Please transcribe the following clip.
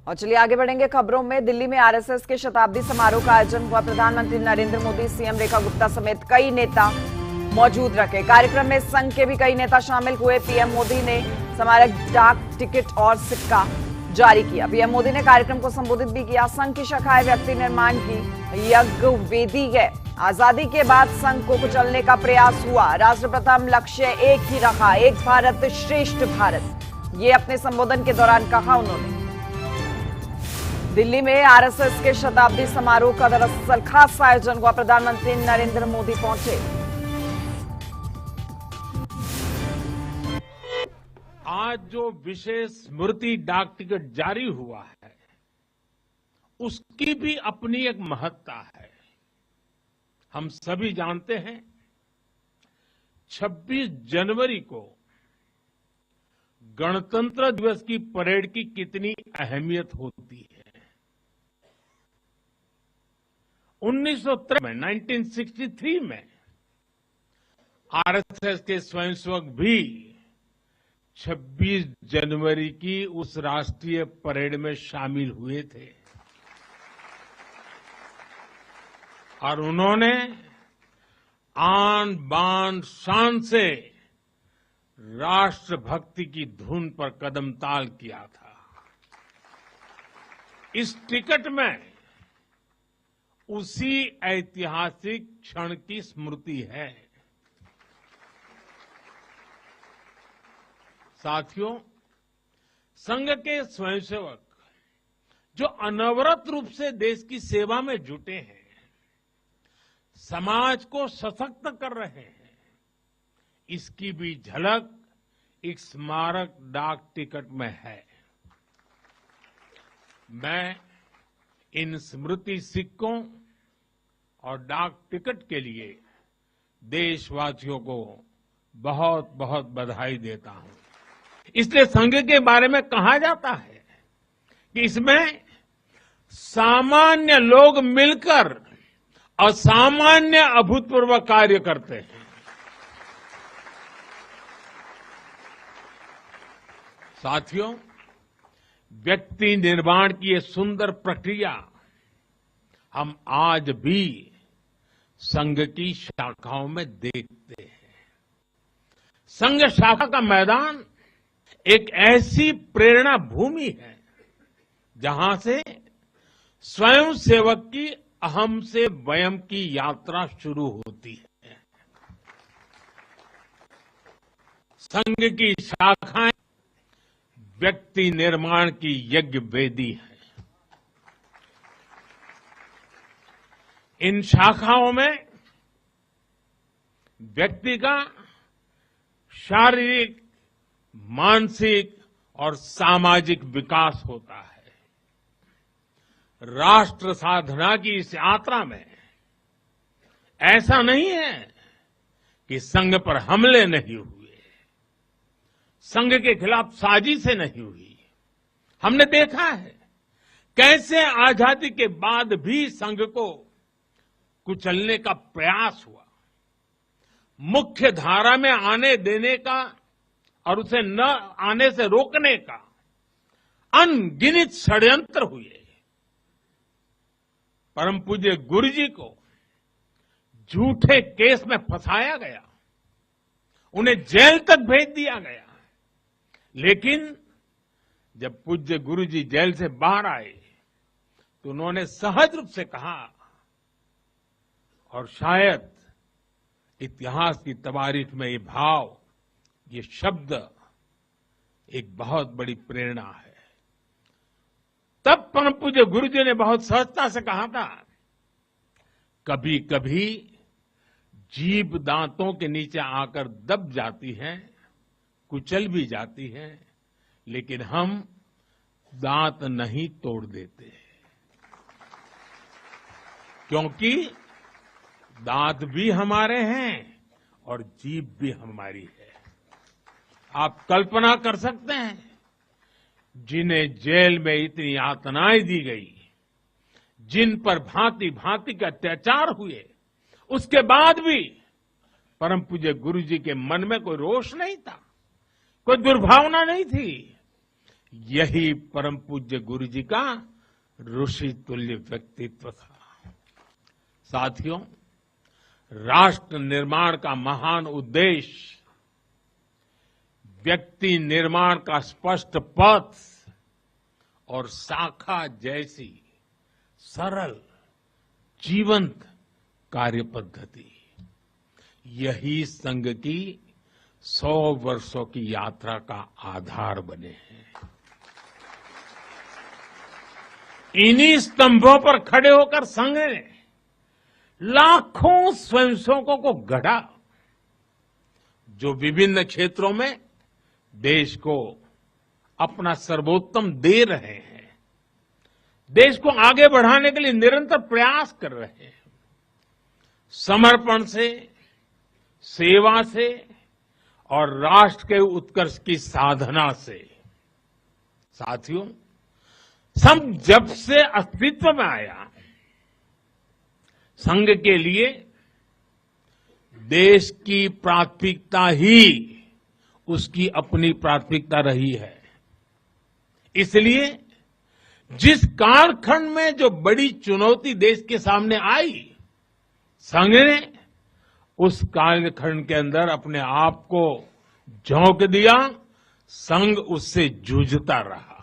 और चलिए आगे बढ़ेंगे खबरों में। दिल्ली में आरएसएस के शताब्दी समारोह का आयोजन हुआ। प्रधानमंत्री नरेंद्र मोदी, सीएम रेखा गुप्ता समेत कई नेता मौजूद रखे। कार्यक्रम में संघ के भी कई नेता शामिल हुए। पीएम मोदी ने स्मारक डाक टिकट और सिक्का जारी किया। पीएम मोदी ने कार्यक्रम को संबोधित भी किया। संघ की शाखाएं व्यक्ति निर्माण की यज्ञ वेदी है। आजादी के बाद संघ को कुचलने का प्रयास हुआ। राष्ट्र प्रथम लक्ष्य एक ही रहा, एक भारत श्रेष्ठ भारत, ये अपने संबोधन के दौरान कहा उन्होंने। दिल्ली में आरएसएस के शताब्दी समारोह का दरअसल खास आयोजन हुआ। प्रधानमंत्री नरेंद्र मोदी पहुंचे। आज जो विशेष स्मृति डाक टिकट जारी हुआ है, उसकी भी अपनी एक महत्ता है। हम सभी जानते हैं 26 जनवरी को गणतंत्र दिवस की परेड की कितनी अहमियत होती है। 1963 में आरएसएस के स्वयंसेवक भी 26 जनवरी की उस राष्ट्रीय परेड में शामिल हुए थे और उन्होंने आन बान शान से राष्ट्रभक्ति की धुन पर कदम ताल किया था। इस टिकट में उसी ऐतिहासिक क्षण की स्मृति है। साथियों, संघ के स्वयंसेवक जो अनवरत रूप से देश की सेवा में जुटे हैं, समाज को सशक्त कर रहे हैं, इसकी भी झलक एक स्मारक डाक टिकट में है। मैं इन स्मृति सिक्कों और डाक टिकट के लिए देशवासियों को बहुत बहुत बधाई देता हूं। इसलिए संघ के बारे में कहा जाता है कि इसमें सामान्य लोग मिलकर असामान्य अभूतपूर्व कार्य करते हैं। साथियों, व्यक्ति निर्माण की ये सुंदर प्रक्रिया हम आज भी संघ की शाखाओं में देखते हैं। संघ शाखा का मैदान एक ऐसी प्रेरणा भूमि है जहां से स्वयं सेवक की अहम से वयम की यात्रा शुरू होती है। संघ की शाखाएं व्यक्ति निर्माण की यज्ञ वेदी है। इन शाखाओं में व्यक्ति का शारीरिक, मानसिक और सामाजिक विकास होता है। राष्ट्र साधना की इस यात्रा में ऐसा नहीं है कि संघ पर हमले नहीं हुए, संघ के खिलाफ साजिशें नहीं हुई। हमने देखा है कैसे आजादी के बाद भी संघ को कुचलने का प्रयास हुआ, मुख्य धारा में आने देने का और उसे न आने से रोकने का अनगिनत षड्यंत्र हुए। परम पूज्य गुरु जी को झूठे केस में फंसाया गया, उन्हें जेल तक भेज दिया गया। लेकिन जब पूज्य गुरु जी जेल से बाहर आए तो उन्होंने सहज रूप से कहा, और शायद इतिहास की तवारीख में ये भाव, ये शब्द एक बहुत बड़ी प्रेरणा है। तब परम पूज्य गुरु जी ने बहुत सहजता से कहा था, कभी कभी जीभ दांतों के नीचे आकर दब जाती है, कुचल भी जाती है, लेकिन हम दांत नहीं तोड़ देते, क्योंकि दांत भी हमारे हैं और जीभ भी हमारी है। आप कल्पना कर सकते हैं, जिन्हें जेल में इतनी यातनाएं दी गई, जिन पर भांति भांति के अत्याचार हुए, उसके बाद भी परम पूज्य गुरु जी के मन में कोई रोष नहीं था, कोई दुर्भावना नहीं थी। यही परम पूज्य गुरु जी का ऋषि तुल्य व्यक्तित्व था। साथियों, राष्ट्र निर्माण का महान उद्देश्य व्यक्ति निर्माण का स्पष्ट पथ और शाखा जैसी सरल जीवंत कार्य पद्धति, यही संघ की 100 वर्षों की यात्रा का आधार बने हैं। इन्हीं स्तंभों पर खड़े होकर संघ ने लाखों स्वयंसेवकों को गढ़ा, जो विभिन्न क्षेत्रों में देश को अपना सर्वोत्तम दे रहे हैं, देश को आगे बढ़ाने के लिए निरंतर प्रयास कर रहे हैं। समर्पण से, सेवा से और राष्ट्र के उत्कर्ष की साधना से। साथियों, संघ जब से अस्तित्व में आया, संघ के लिए देश की प्राथमिकता ही उसकी अपनी प्राथमिकता रही है। इसलिए जिस कालखंड में जो बड़ी चुनौती देश के सामने आई, संघ ने उस कालखंड के अंदर अपने आप को झोंक दिया, संघ उससे जूझता रहा।